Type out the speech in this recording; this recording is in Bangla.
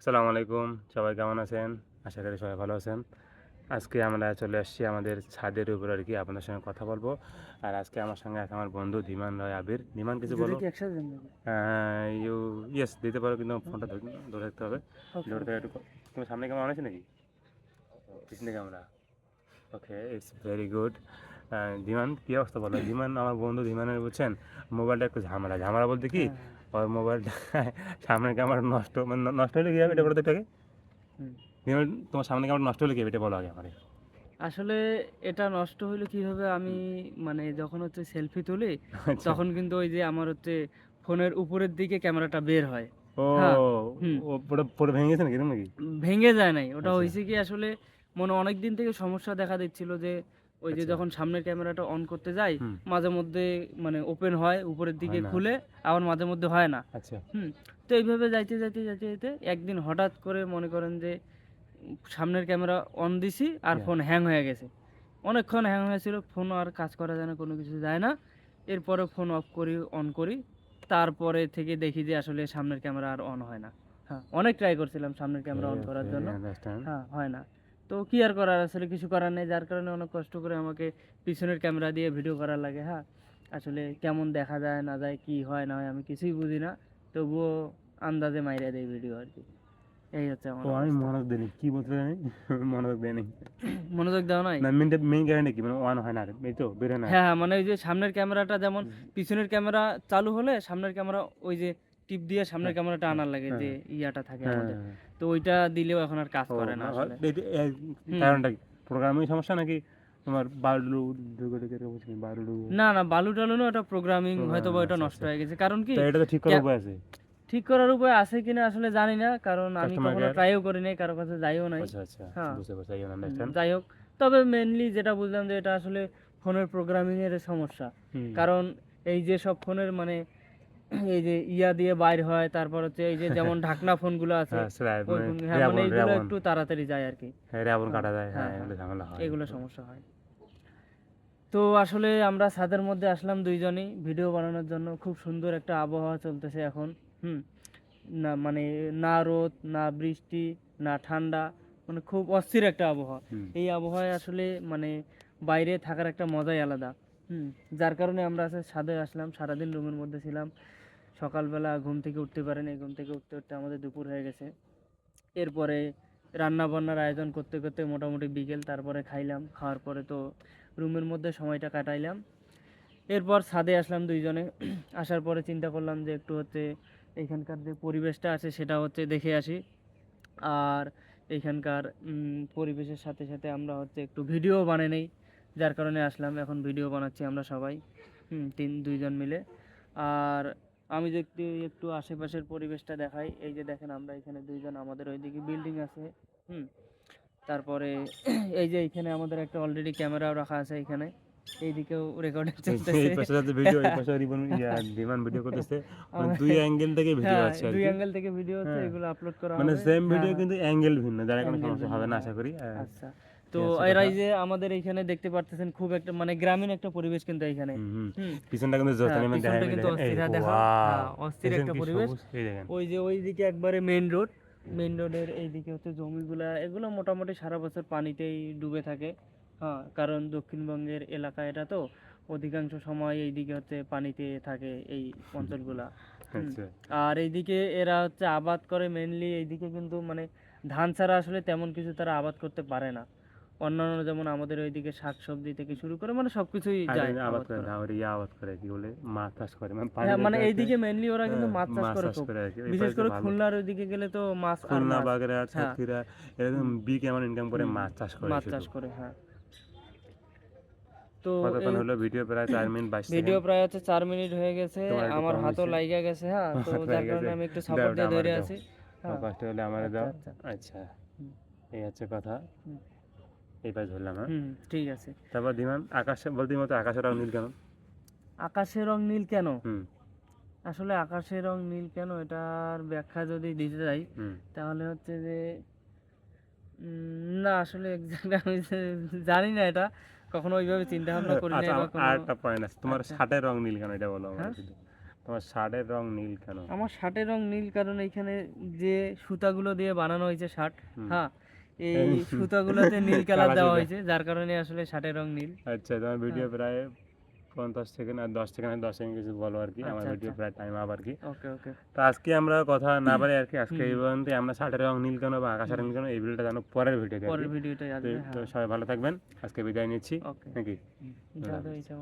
আসসালামু আলাইকুম, সবাই কেমন আছেন? আশা করি সবাই ভালো আছেন। আজকে আমরা চলে আসছি আমাদের ছাদের উপরে আর কি আপনাদের সঙ্গে কথা বলবো। আর আজকে আমার সঙ্গে আছে আমার বন্ধু ধীমান রয় আবির। ধীমান কিছু দুটো বলো। কি একসাথে দেন নাকি? ইউ ইয়েস দিতে পারো কিন্তু হুম, ফোনটা ধরে রাখতে হবে। ওকে ধরে থেকে ওকে। একটু তোমার সামনে ক্যামেরা অন আছে নাকি? পিছনে camera. Okay, it's very good. Dhiman কী অবস্থা বলো? ধীমান আমার বন্ধু ধীমানের বুঝছেন মোবাইলটা একটু ঝামেলা। ঝামেলা বলতে কি হ্যাঁ, হ্যাঁ। ওর মোবাইলটা সামনের ক্যামেরা নষ্ট মানে নষ্ট হলে কী হবে হুম, এটা বলো তো একটু আগে? হুম। ধীমান তোমার সামনের ক্যামেরা নষ্ট হলে কী হবে এটা বলো আগে আমাকে। আসলে এটা নষ্ট হইলো কিভাবে আমি মানে যখন হচ্ছে সেলফি তুলি আচ্ছা। তখন কিন্তু ওই যে আমার হচ্ছে ফোনের উপরের দিকে ক্যামেরাটা বের হয়। ও, হ্যাঁ, হুম। ও পুরো পুরো ভেঙে গেছে নাকি এরকম নাকি? ভেঙে যায় নাই। ওটা আচ্ছা, হইছে কি আসলে মনে অনেক দিন থেকে সমস্যা দেখা দিচ্ছিল যে ওই যে আচ্ছা। যখন সামনের ক্যামেরাটা অন করতে যাই হুম, মাঝে মধ্যে মানে ওপেন হয় উপরের দিকে হয় না। খুলে আবার মাঝে মধ্যে হয় না। আচ্ছা, হুম। তো এইভাবে যাইতে একদিন হঠাৎ করে মনে করেন যে সামনের ক্যামেরা অন দিছি আর ইয়া ফোন হ্যাং হয়ে গেছে। অনেকক্ষণ হ্যাং হয়েছিল, ফোনও আর কাজ করা যায় না, কোনো কিছু যায় না। এরপরে ফোন অফ করি, অন করি। তারপরে থেকে দেখি যে আসলে সামনের ক্যামেরা আর অন হয় না। হ্যাঁ, অনেক ট্রাই করছিলাম সামনের ওকে, ক্যামেরা অন করার ওকে, জন্য। আন্ডারস্ট্যান্ড। হ্যাঁ, হয় না। তো কি আর করার, আসলে কিছু করার নেই। যার কারণে অনেক কষ্ট করে আমাকে পিছনের ক্যামেরা দিয়ে ভিডিও করা লাগে। হ্যাঁ, আসলে কেমন দেখা যায় না যায়, কি হয় না হয় আমি কিছুই বুঝি না। তবুও আন্দাজে মাইরা দেই ভিডিও আরকি। এই হচ্ছে আমার ও আমি অবস্থা। মনোযোগ দিইনি। কি বলতে জানি? মনোযোগ দেইনি। মনোযোগ দেওয়া নাই? না মেইন কাহিনী কি? মানে অন হয় না আর। এই তো বের হয় না আর। হ্যাঁ, হ্যাঁ, মানে ওই যে সামনের ক্যামেরাটা যেমন হুম, পিছনের ক্যামেরা চালু হলে সামনের ক্যামেরা ওই যে টিপ দিয়ে সামনের হ্যাঁ, ক্যামেরাটা হ্যাঁ, আনার লাগে হ্যাঁ, যে ইয়াটা থাকে হ্যাঁ, আমাদের। হ্যাঁ। তো ওইটা দিলেও এখন আর কাজ ও করে না আসলে। এইটা হুম। কারণটা কি? প্রোগ্রামিং সমস্যা নাকি তোমার বালু ঢুকে ঢুকে এরকম হচ্ছে? বালু না, বালু-টালু না, ওটা প্রোগ্রামিং প্রোগ্রাম হয়তোবা ওইটা আচ্ছা, নষ্ট আচ্ছা। হয়ে গেছে। কারণ কি তো এটা তো ঠিক ক্যা করার উপায় আছে। ঠিক করার উপায় আছে কিনা আসলে জানি না। কারণ আমি কাস্টমার কখনো কেয়ার ট্রাইও করি নাই, কারো কাছে যাইও নাই। আচ্ছা, আচ্ছা। হ্যাঁ, বুঝতে পারছি। I can understand. যাই হোক। তবে মেইনলি যেটা বুঝলাম যে এটা আসলে ফোনের প্রোগ্রামিং এর সমস্যা। হুম। কারণ এই যে সব ফোনের মানে এই যে ইয়া দিয়ে বাইর হয়, তারপর হচ্ছে এই যে যেমন ঢাকনা ফোনগুলো আছে, হ্যাঁ, স্লাইড ওই মানে ফোন, হ্যাঁ, মানে এইগুলো রেবন একটু তাড়াতাড়ি যায় আরকি। রেবন হ্যাঁ, কাটা যায়। হ্যাঁ, হ্যাঁ, হ্যাঁ। এগুলো ঝামেলা হয় এগুলো একটু। সমস্যা হয়। তো আসলে আমরা ছাদের মধ্যে আসলাম ২ জনই ভিডিও বানানোর জন্য। খুব সুন্দর একটা আবহাওয়া চলতেছে এখন। হুম? না মানে না রোদ, না বৃষ্টি, না ঠান্ডা। মানে খুব অস্থির একটা আবহাওয়া। হুম। এই আবহাওয়ায় আসলে মানে বাইরে থাকার একটা মজাই আলাদা। হুম? যার কারণে আমরা ছাদে আসলাম। সারাদিন রুমের মধ্যে ছিলাম। সকালবেলা ঘুম থেকে উঠতে পারিনি। ঘুম থেকে উঠতে আমাদের দুপুর হয়ে গেছে। এরপরে রান্না-বান্নার আয়োজন করতে মোটামুটি বিকেল। তারপরে খাইলাম। খাওয়ার পরে তো রুমের মধ্যে সময়টা কাটাইলাম। এরপর ছাদে আসলাম ২ জনে। আসার পরে চিন্তা করলাম যে একটু হচ্ছে এইখানকার যে পরিবেশটা আছে সেটা হচ্ছে দেখে আসি। আর এইখানকার পরিবেশের সাথে আমরা হচ্ছে একটু ভিডিও বানিয়ে নেই। যার কারণে আসলাম। এখন ভিডিও বানাচ্ছি আমরা সবাই। ২ জন মিলে। আর আমি যদি একটু আশেপাশের পরিবেশটা দেখাই, এই যে দেখেন আমরা এখানে ২ জন, আমাদের ওইদিকে বিল্ডিং আছে। হুম? তারপরে এই যে এইখানে আমাদের একটা অলরেডি ক্যামেরাও রাখা আছে এইখানে। এইদিকেও রেকর্ডিং এই চলতেছে। পাশে যাতে ভিডিও, এই পাশে বিমান ভিডিও করতেছে। মানে আমার ২ অ্যাঙ্গেল থেকে ভিডিও হ্যাঁ, আছে ২ আরকি। অ্যাঙ্গেল থেকে ভিডিও হচ্ছে, হ্যাঁ, এগুলো আপলোড করা মানে হবে। সেম হ্যাঁ, ভিডিও হ্যাঁ, কিন্তু অ্যাঙ্গেল ভিন্ন। যার কোনো অ্যাঙ্গেল সমস্যা ভিন্ন, হবে না হ্যাঁ। আশা করি। আচ্ছা। তো এই হচ্ছে এরা কথা। এই যে আমাদের এইখানে দেখতে পারতেছেন খুব একটা মানে গ্রামীণ একটা পরিবেশ কিন্তু এইখানে। হুম, হুম। হুম? পিছনটা কিন্তু জোস হ্যাঁ, আমি দেখাই পিছনটা আমি কিন্তু দেখেন। এই অস্থির। হ্যাঁ, দেখাও। ওয়াও! হ্যাঁ, অস্থির দেখছেন একটা কি পরিবেশ। সবুজ? এই দেখেন। ওই যে ওইদিকে একবারে মেইন রোড। মেইন রোডের এইদিকে হচ্ছে জমিগুলা। এগুলো মোটামুটি সারা বছর পানিতেই ডুবে থাকে। হ্যাঁ, কারণ দক্ষিণবঙ্গের এলাকা এটা তো। অধিকাংশ সময় এইদিকে হচ্ছে পানিতে থাকে এই অঞ্চলগুলা। হুম? আচ্ছা। আর এইদিকে এরা হচ্ছে আবাদ করে মেইনলি এইদিকে কিন্তু মানে ধান ছাড়া আসলে তেমন কিছু তারা আবাদ করতে পারে না। অন্যান্য যেমন আমাদের ওইদিকে শাকসবজি থেকে শুরু করে মানে সবকিছুই আর যায় আবাদ আবাদ করে করা। না, ওর আবাদ করে কি বলে মাছ চাষ করে। মানে পানি হ্যাঁ, মানে জায়গা আছে। এইদিকে মেইনলি ওরা কিন্তু হ্যাঁ, মাছ চাষ মাছ করে চাষ খুব। করে আর কি। এই বিশেষ পাশে করে ভালো। খুলনার ওইদিকে গেলে তো মাছ আর খুলনা, মাছ। বাগেরহাট, হ্যাঁ। সাতক্ষীরা এরকম হুম, বিগ অ্যামাউন্ট ইনকাম করে হুম। মাছ চাষ করে মাছ শুধু। চাষ করে, হ্যাঁ। তো কতক্ষণ এই হলো ভিডিও? প্রায় ৪ মিনিট ২২ ভিডিও সেকেন্ড। প্রায় হচ্ছে ৪ মিনিট হয়ে গেছে। তোমার একটু আমার কম হাতও হইছে। লাইগা গেছে, হ্যাঁ। তো হাত যার লেগে গেছে। কারণে আমি একটু দাও সাপোর্ট ওটা দিয়ে আমারে ধরে দাও। আছি। তোমার হ্যাঁ। কষ্ট হলে আমারে আচ্ছা, দাও। আচ্ছা। আচ্ছা, হুম, এই হচ্ছে কথা। হুম, এই পাশ ধরলাম, হ্যাঁ? হুম, ঠিক আছে। তারপর ধীমান আকাশে বলতে মতো আকাশের রং নীল কেন? আকাশের রং নীল কেন? হুম, আসলে আকাশের রং নীল কেন এটার ব্যাখ্যা যদি দিতে যাই হুম। তাহলে হচ্ছে যে না আসলে এক্সাক্ট আমি জানি না এটা। কখনো ওইভাবে চিন্তা ভাবনা করি আচ্ছা নাই বা আমার কোনো। আরেকটা পয়েন্ট আছে। তোমার আচ্ছা। শার্টের রং নীল কেন এটা বলো আমারে হ্যাঁ? শুধু। তোমার শার্টের রং নীল কেন? আমার শার্টের রং নীল কারণ এইখানে যে সুতাগুলো দিয়ে বানানো হয়েছে শার্ট, হ্যাঁ, এই সুতাগুলোতে নীল কালার কালা দেওয়া সুতা। হয়েছে, যার কারণে আসলে শার্টের রং নীল। আচ্ছা, তোমার ভিডিও প্রায় 50 সেকেন্ড আর 10 সেকেন্ড 10 সেকেন্ড কিছু বলো আর কি, আমার আচ্ছা, ভিডিও আচ্ছা। প্রায় টাইম আপ আর কি। ওকে ওকে। তো আজকে আমরা কথা না বাড়ি আর কি, আজকে এই পর্যন্ত। আমরা শার্টের রং নীল কেন বা আকাশের রং নীল কেন, এই ভিডিওটা জানো পরের ভিডিওতে আর পরের কি। ভিডিওটাই আসবে, তো হ্যাঁ। সবাই ভালো থাকবেন, আজকে বিদায় নিচ্ছি ওকে। নাকি। যা তো ইচ্ছা